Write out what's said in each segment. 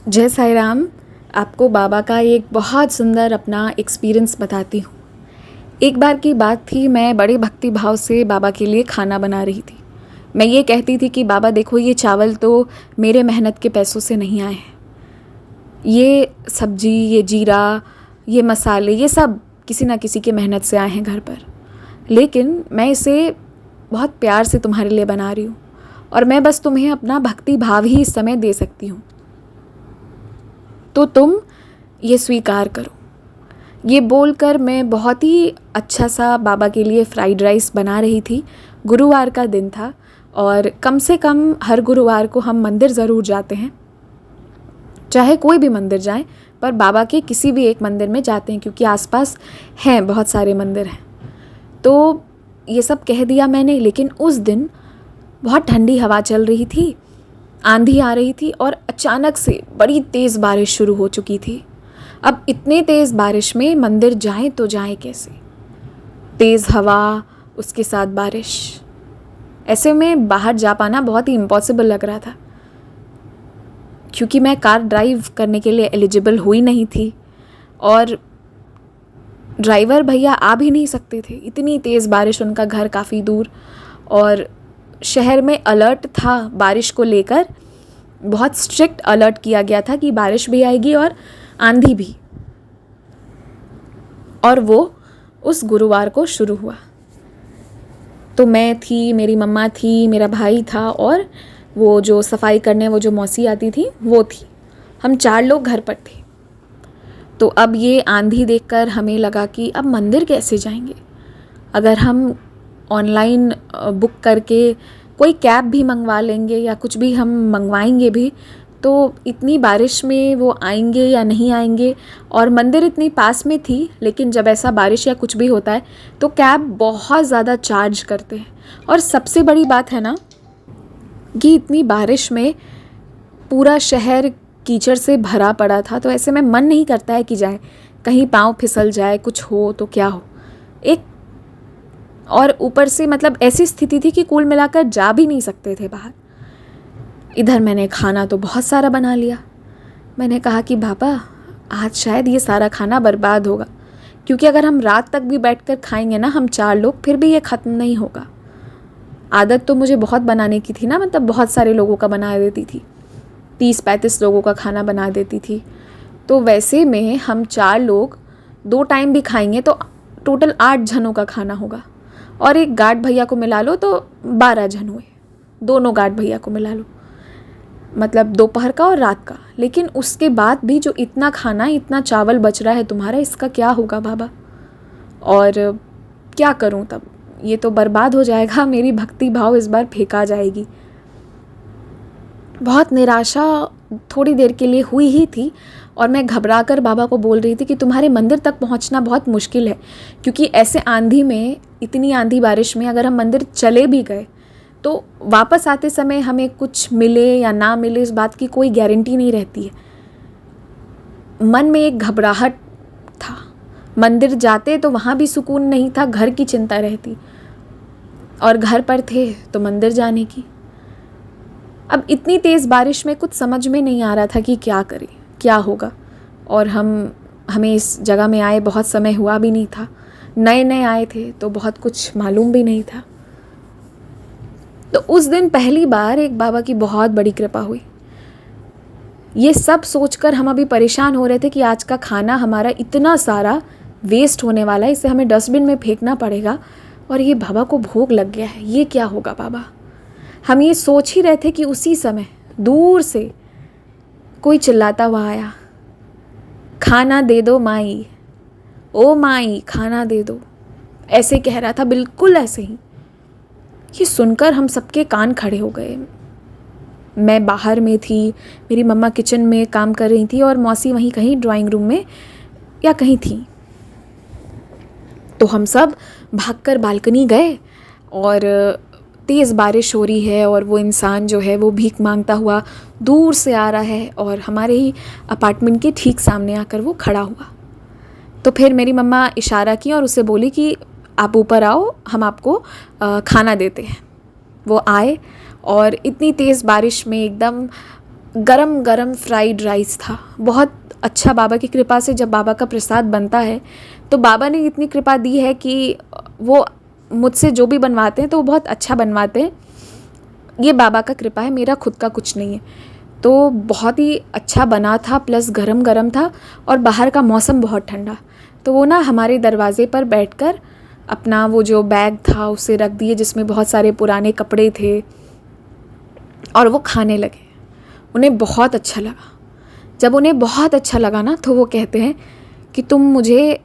जय साईं राम। आपको बाबा का एक बहुत सुंदर अपना एक्सपीरियंस बताती हूँ। एक बार की बात थी, मैं बड़े भक्ति भाव से बाबा के लिए खाना बना रही थी। मैं ये कहती थी कि बाबा देखो, ये चावल तो मेरे मेहनत के पैसों से नहीं आए हैं। ये सब्जी, ये जीरा, ये मसाले, ये सब किसी ना किसी के मेहनत से आए हैं घर पर। लेकिन मैं इसे बहुत प्यार से तुम्हारे लिए बना रही हूँ और मैं बस तुम्हें अपना भक्ति भाव ही इस समय दे सकती हूँ। तो तुम ये स्वीकार करो। ये बोलकर मैं बहुत ही अच्छा सा बाबा के लिए फ्राइड राइस बना रही थी। गुरुवार का दिन था और कम से कम हर गुरुवार को हम मंदिर ज़रूर जाते हैं, चाहे कोई भी मंदिर जाएं, पर बाबा के किसी भी एक मंदिर में जाते हैं क्योंकि आसपास हैं, बहुत सारे मंदिर हैं। तो ये सब कह दिया मैंने, लेकिन उस दिन बहुत ठंडी हवा चल रही थी, आंधी आ रही थी और अचानक से बड़ी तेज़ बारिश शुरू हो चुकी थी। अब इतने तेज़ बारिश में मंदिर जाएं तो जाएं कैसे? तेज़ हवा, उसके साथ बारिश, ऐसे में बाहर जा पाना बहुत ही इम्पॉसिबल लग रहा था क्योंकि मैं कार ड्राइव करने के लिए एलिजिबल हुई नहीं थी और ड्राइवर भैया आ भी नहीं सकते थे। इतनी तेज़ बारिश, उनका घर काफ़ी दूर और शहर में अलर्ट था बारिश को लेकर। बहुत स्ट्रिक्ट अलर्ट किया गया था कि बारिश भी आएगी और आंधी भी। और वो उस गुरुवार को शुरू हुआ। तो मैं थी, मेरी मम्मा थी, मेरा भाई था और वो जो सफाई करने वो जो मौसी आती थी वो थी। हम 4 लोग घर पर थे। तो अब ये आंधी देखकर हमें लगा कि अब मंदिर कैसे जाएंगे? अगर हम ऑनलाइन बुक करके कोई कैब भी मंगवा लेंगे या कुछ भी हम मंगवाएंगे भी, तो इतनी बारिश में वो आएंगे या नहीं आएंगे? और मंदिर इतनी पास में थी, लेकिन जब ऐसा बारिश या कुछ भी होता है तो कैब बहुत ज़्यादा चार्ज करते हैं। और सबसे बड़ी बात है ना कि इतनी बारिश में पूरा शहर कीचड़ से भरा पड़ा था, तो ऐसे में मन नहीं करता है कि जाए, कहीं पाँव फिसल जाए, कुछ हो तो क्या हो। एक और ऊपर से मतलब ऐसी स्थिति थी कि कुल मिलाकर जा भी नहीं सकते थे बाहर। इधर मैंने खाना तो बहुत सारा बना लिया। मैंने कहा कि बाबा, आज शायद ये सारा खाना बर्बाद होगा क्योंकि अगर हम रात तक भी बैठकर खाएंगे ना, हम 4 लोग, फिर भी ये ख़त्म नहीं होगा। आदत तो मुझे बहुत बनाने की थी ना, मतलब बहुत सारे लोगों का बना देती थी, 30-35 लोगों का खाना बना देती थी। तो वैसे में हम 4 लोग 2 टाइम भी खाएंगे तो टोटल 8 जनों का खाना होगा और एक गार्ड भैया को मिला लो तो 12 जन हुए। दोनों गार्ड भैया को मिला लो, मतलब दोपहर का और रात का। लेकिन उसके बाद भी जो इतना खाना, इतना चावल बच रहा है तुम्हारा, इसका क्या होगा बाबा? और क्या करूं तब? ये तो बर्बाद हो जाएगा, मेरी भक्ति भाव इस बार फेंका जाएगी। बहुत निराशा थोड़ी देर के लिए हुई ही थी और मैं घबरा कर बाबा को बोल रही थी कि तुम्हारे मंदिर तक पहुंचना बहुत मुश्किल है क्योंकि ऐसे आंधी में, इतनी आंधी बारिश में अगर हम मंदिर चले भी गए तो वापस आते समय हमें कुछ मिले या ना मिले, इस बात की कोई गारंटी नहीं रहती है। मन में एक घबराहट था। मंदिर जाते तो वहाँ भी सुकून नहीं था, घर की चिंता रहती, और घर पर थे तो मंदिर जाने की। अब इतनी तेज़ बारिश में कुछ समझ में नहीं आ रहा था कि क्या करें, क्या होगा। और हमें इस जगह में आए बहुत समय हुआ भी नहीं था, नए नए आए थे तो बहुत कुछ मालूम भी नहीं था। तो उस दिन पहली बार एक बाबा की बहुत बड़ी कृपा हुई। ये सब सोचकर हम अभी परेशान हो रहे थे कि आज का खाना हमारा इतना सारा वेस्ट होने वाला है, इसे हमें डस्टबिन में फेंकना पड़ेगा और ये बाबा को भोग लग गया है, ये क्या होगा बाबा? हम ये सोच ही रहे थे कि उसी समय दूर से कोई चिल्लाता हुआ आया, खाना दे दो माई, ओ माई खाना दे दो। ऐसे कह रहा था, बिल्कुल ऐसे ही। ये सुनकर हम सबके कान खड़े हो गए। मैं बाहर में थी, मेरी मम्मा किचन में काम कर रही थी और मौसी वहीं कहीं ड्राइंग रूम में या कहीं थी। तो हम सब भागकर बालकनी गए और तेज़ बारिश हो रही है और वो इंसान जो है वो भीख मांगता हुआ दूर से आ रहा है और हमारे ही अपार्टमेंट के ठीक सामने आकर वो खड़ा हुआ। तो फिर मेरी मम्मा इशारा की और उसे बोली कि आप ऊपर आओ, हम आपको खाना देते हैं। वो आए और इतनी तेज़ बारिश में एकदम गरम गरम फ्राइड राइस था, बहुत अच्छा। बाबा की कृपा से जब बाबा का प्रसाद बनता है तो बाबा ने इतनी कृपा दी है कि वो मुझसे जो भी बनवाते हैं तो वो बहुत अच्छा बनवाते हैं। ये बाबा का कृपा है, मेरा खुद का कुछ नहीं है। तो बहुत ही अच्छा बना था, प्लस गरम गरम था और बाहर का मौसम बहुत ठंडा। तो वो ना हमारे दरवाज़े पर बैठकर अपना वो जो बैग था उसे रख दिए जिसमें बहुत सारे पुराने कपड़े थे और वो खाने लगे। उन्हें बहुत अच्छा लगा। जब उन्हें बहुत अच्छा लगा ना तो वो कहते हैं कि तुम मुझे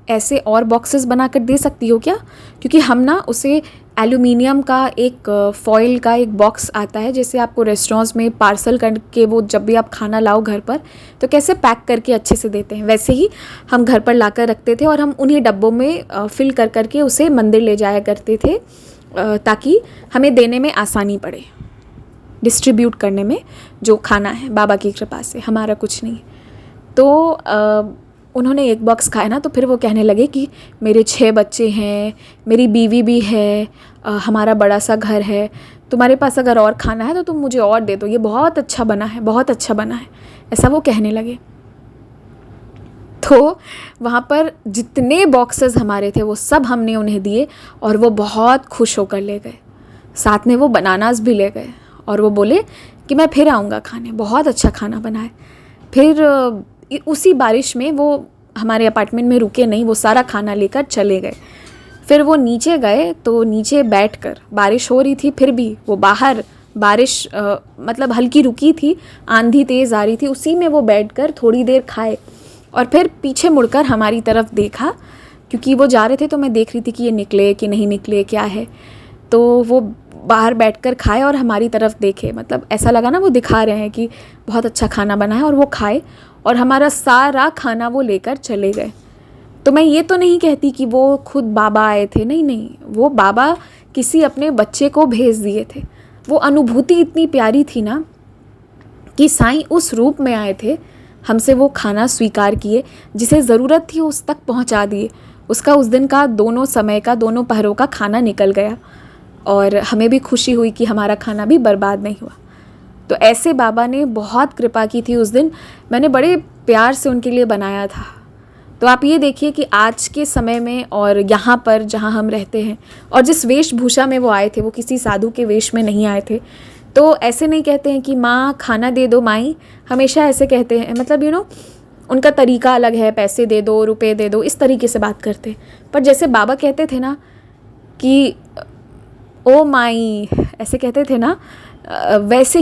ऐसे और बॉक्सेस बना कर दे सकती हो क्या, क्योंकि हम ना उसे एल्यूमिनियम का एक फॉइल का एक बॉक्स आता है, जैसे आपको रेस्टोरेंट्स में पार्सल करके वो जब भी आप खाना लाओ घर पर तो कैसे पैक करके अच्छे से देते हैं, वैसे ही हम घर पर लाकर रखते थे और हम उन्हीं डब्बों में फिल कर करके उसे मंदिर ले जाया करते थे ताकि हमें देने में आसानी पड़े, डिस्ट्रीब्यूट करने में जो खाना है। बाबा की कृपा से हमारा कुछ नहीं। तो उन्होंने एक बॉक्स खाया ना तो फिर वो कहने लगे कि मेरे 6 बच्चे हैं, मेरी बीवी भी है, हमारा बड़ा सा घर है, तुम्हारे पास अगर और खाना है तो तुम मुझे और दे दो, ये बहुत अच्छा बना है, बहुत अच्छा बना है, ऐसा वो कहने लगे। तो वहाँ पर जितने बॉक्सेस हमारे थे वो सब हमने उन्हें दिए और वो बहुत खुश होकर ले गए। साथ में वो बनानास भी ले गए और वो बोले कि मैं फिर आऊँगा खाने, बहुत अच्छा खाना बना है। फिर उसी बारिश में वो हमारे अपार्टमेंट में रुके नहीं, वो सारा खाना लेकर चले गए। फिर वो नीचे गए तो नीचे बैठकर, बारिश हो रही थी फिर भी वो बाहर बारिश मतलब हल्की रुकी थी, आंधी तेज़ आ रही थी, उसी में वो बैठकर थोड़ी देर खाए और फिर पीछे मुड़कर हमारी तरफ देखा, क्योंकि वो जा रहे थे तो मैं देख रही थी कि ये निकले कि नहीं निकले, क्या है। तो वो बाहर बैठकर खाए और हमारी तरफ देखे, मतलब ऐसा लगा ना वो दिखा रहे हैं कि बहुत अच्छा खाना बना है, और वो खाए और हमारा सारा खाना वो लेकर चले गए। तो मैं ये तो नहीं कहती कि वो खुद बाबा आए थे, नहीं नहीं, वो बाबा किसी अपने बच्चे को भेज दिए थे। वो अनुभूति इतनी प्यारी थी ना कि साईं उस रूप में आए थे, हमसे वो खाना स्वीकार किए, जिसे ज़रूरत थी उस तक पहुंचा दिए। उसका उस दिन का दोनों समय का, दोनों पहरों का खाना निकल गया और हमें भी खुशी हुई कि हमारा खाना भी बर्बाद नहीं हुआ। तो ऐसे बाबा ने बहुत कृपा की थी उस दिन, मैंने बड़े प्यार से उनके लिए बनाया था। तो आप ये देखिए कि आज के समय में और यहाँ पर जहाँ हम रहते हैं और जिस वेशभूषा में वो आए थे, वो किसी साधु के वेश में नहीं आए थे। तो ऐसे नहीं कहते हैं कि माँ खाना दे दो माई, हमेशा ऐसे कहते हैं, मतलब उनका तरीका अलग है, पैसे दे दो, रुपए दे दो, इस तरीके से बात करते। पर जैसे बाबा कहते थे ना कि ओ माई, ऐसे कहते थे ना, वैसे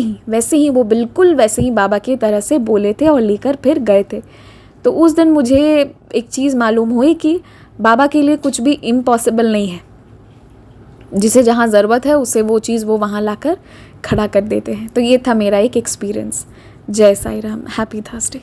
ही वो बिल्कुल वैसे ही बाबा की तरह से बोले थे और लेकर फिर गए थे। तो उस दिन मुझे एक चीज़ मालूम हुई कि बाबा के लिए कुछ भी इम्पॉसिबल नहीं है, जिसे जहाँ ज़रूरत है उसे वो चीज़ वो वहाँ लाकर खड़ा कर देते हैं। तो ये था मेरा एक एक्सपीरियंस। जय साईं राम, हैप्पी थर्सडे।